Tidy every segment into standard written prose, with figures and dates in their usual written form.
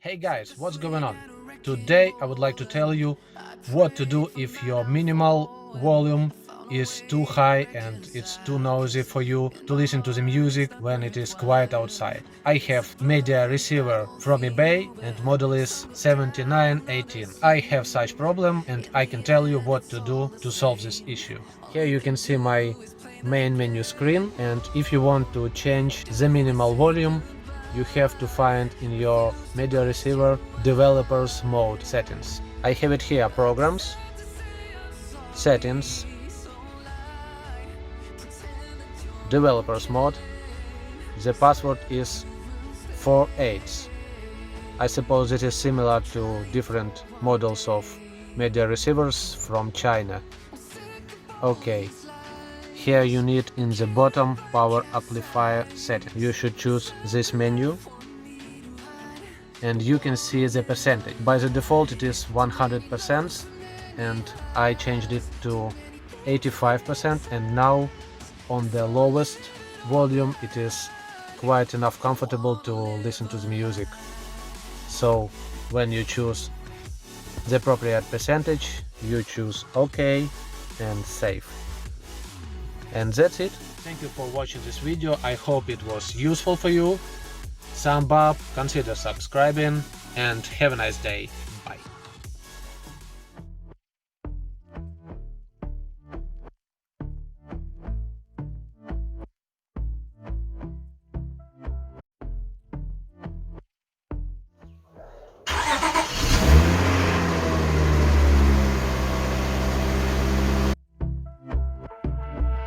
Hey guys, what's going on? Today I would like to tell you what to do if your minimal volume is too high and it's too noisy for you to listen to the music when it is quiet outside. I have media receiver from eBay and model is 7918. I have such problem and I can tell you what to do to solve this issue. Here you can see my main menu screen, and if you want to change the minimal volume, you have to find in your media receiver developers mode settings. I have it here: programs, settings, developers mode. The password is 48. I suppose it is similar to different models of media receivers from China. Okay. Here you need in the bottom power amplifier setting. You should choose this menu and you can see the percentage. By the default it is 100% and I changed it to 85%, and now on the lowest volume it is quite enough comfortable to listen to the music. So when you choose the appropriate percentage, you choose OK and save. And that's it. Thank you for watching this video. I hope it was useful for you. Thumb up, consider subscribing, and have a nice day. Bye.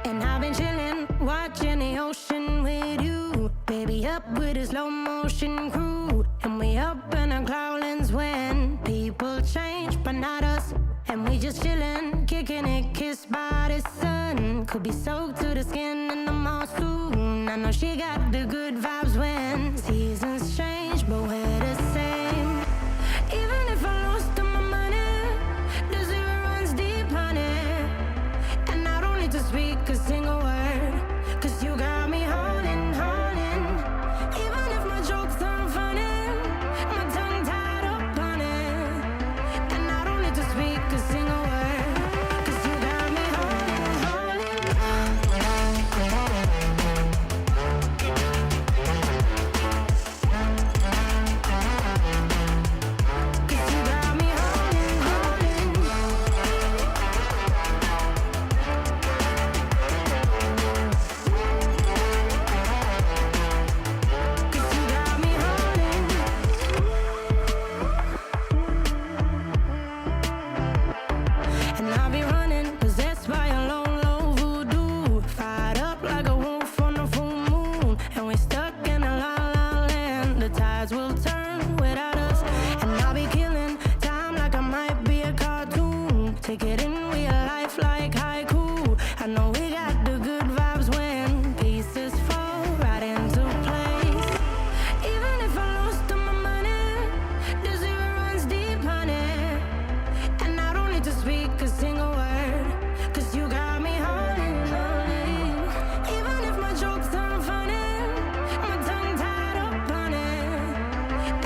And I've been chillin', watching the ocean with you. Baby, up with a slow motion crew. And we up in our cloudlands when people change, but not us. And we just chillin', kicking it, kissed by the sun. Could be soaked to the skin in the mall soon. I know she got the good vibes when seasons change, but we're the same. Even if I lost all my money, the zero runs deep, honey. And I don't need to speak a single word, 'cause you got me holding, holding. Even if my jokes aren't funny, my tongue tied up on it. And I don't need to speak a single word, 'cause you got me holding, holding. 'Cause you got me holding, holding. Cause you got me holding. And I'll be running, possessed by a low, low voodoo. Fired up like a wolf on a full moon. And we're stuck in a la la land. The tides will turn without us. And I'll be killing time like I might be a cartoon. Take it in real life like haiku. I know we got the good vibes when pieces fall right into place. Even if I lost all my money, the zero runs deep, honey. And I don't need to speak a single word, 'cause you got me holding, holding. Even if my jokes aren't funny, my tongue tied up on it.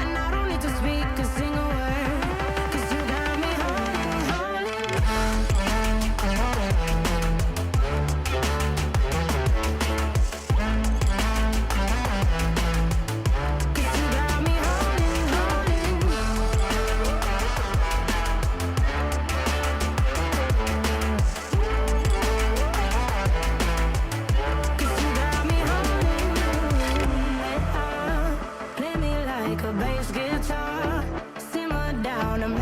And I don't need to speak a single word, 'cause you got me holding, holding. 'Cause you got me holding, holding. Cause you got me holding. Play me like a bass guitar, simmer down and